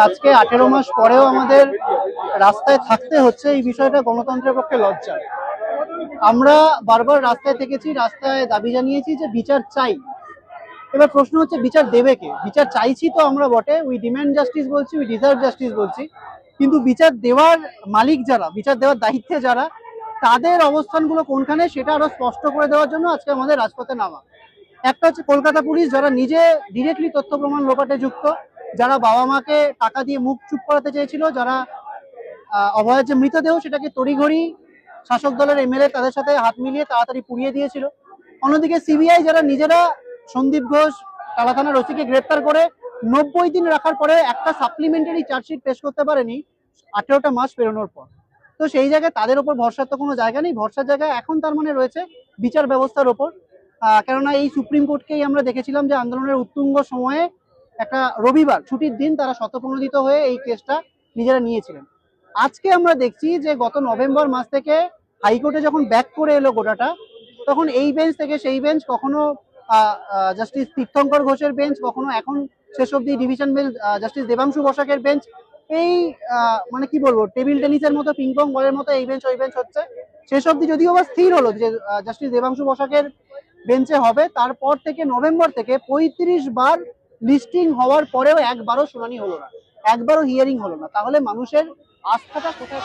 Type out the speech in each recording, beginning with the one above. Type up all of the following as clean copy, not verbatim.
আজকে 18 মাস পরেও আমাদের রাস্তায় থাকতে হচ্ছে, এই বিষয়টা গণতন্ত্রের পক্ষে লজ্জার। আমরা বারবার রাস্তায় থেকেছি, রাস্তায় দাবি জানিয়েছি যে বিচার চাই। এবার প্রশ্ন হচ্ছে বিচার দেবে কে? বিচার চাইছি তো আমরা বটে, উই ডিমান্ড জাস্টিস বলছি, উই ডিজার্ভ জাস্টিস বলছি, কিন্তু বিচার দেওয়ার মালিক যারা, বিচার দেওয়ার দায়িত্বে যারা, তাদের অবস্থানগুলো কোনখানে সেটা আরো স্পষ্ট করে দেওয়ার জন্য আজকে আমাদের রাজপথে নামা। একটা হচ্ছে কলকাতা পুলিশ, যারা নিজে ডিরেক্টলি তথ্য প্রমাণ লোপাটে যুক্ত, যারা বাবা মাকে টাকা দিয়ে মুখ চুপ করাতে চেয়েছিল, যারা অভয়ের যে মৃতদেহ সেটাকে তড়িঘড়ি শাসক দলের এমএলএ তাদের সাথে হাত মিলিয়ে তাড়াতাড়ি পুড়িয়ে দিয়েছিল। অন্যদিকে সিবিআই, যারা নিজেরা সন্দীপ ঘোষ টালা থানার ওসিকে গ্রেপ্তার করে 90 দিন রাখার পরে একটা সাপ্লিমেন্টারি চার্জশিট পেশ করতে পারেনি 18টা মাস পেরোনোর পর। তো সেই জায়গায় তাদের ওপর ভরসার তো কোনো জায়গা নেই। ভরসার জায়গায় এখন তার মানে রয়েছে বিচার ব্যবস্থার ওপর। কেননা এই সুপ্রিম কোর্টকেই আমরা দেখেছিলাম যে আন্দোলনের উত্তুঙ্গ সময়ে একটা রবিবার ছুটির দিন তারা স্বতঃপ্রণোদিত হয়ে এই কেসটা নিজেরা নিয়েছিলেন। আজকে আমরা দেখছি যে গত নভেম্বর মাস থেকে হাইকোর্টে যখন ব্যাক করে এলো গোটাটা, তখন এই বেঞ্চ থেকে সেই বেঞ্চ, কখনো জাস্টিস তীর্থঙ্কর ঘোষের বেঞ্চ, কখনো এখন শেষ অব্দি ডিভিশন বেঞ্চ জাস্টিস দেবাংশু বসাকের বেঞ্চ, এই মানে কি বলবো, টেবিল টেনিসের মতো, পিংপং বলের মতো এই বেঞ্চ ওই বেঞ্চ হচ্ছে। শেষ অব্দি যদিও বা স্থির হলো যে জাস্টিস দেবাংশু বসাকের বেঞ্চে হবে, তারপর থেকে নভেম্বর থেকে 35 বার লিস্টিং হওয়ার পরেও একবারও শুনানি হলো না, একবারও হিয়ারিং হলো না। তাহলে মানুষের আস্থাটা কোথায়?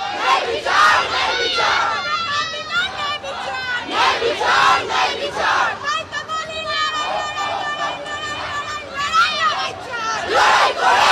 লড়াই করে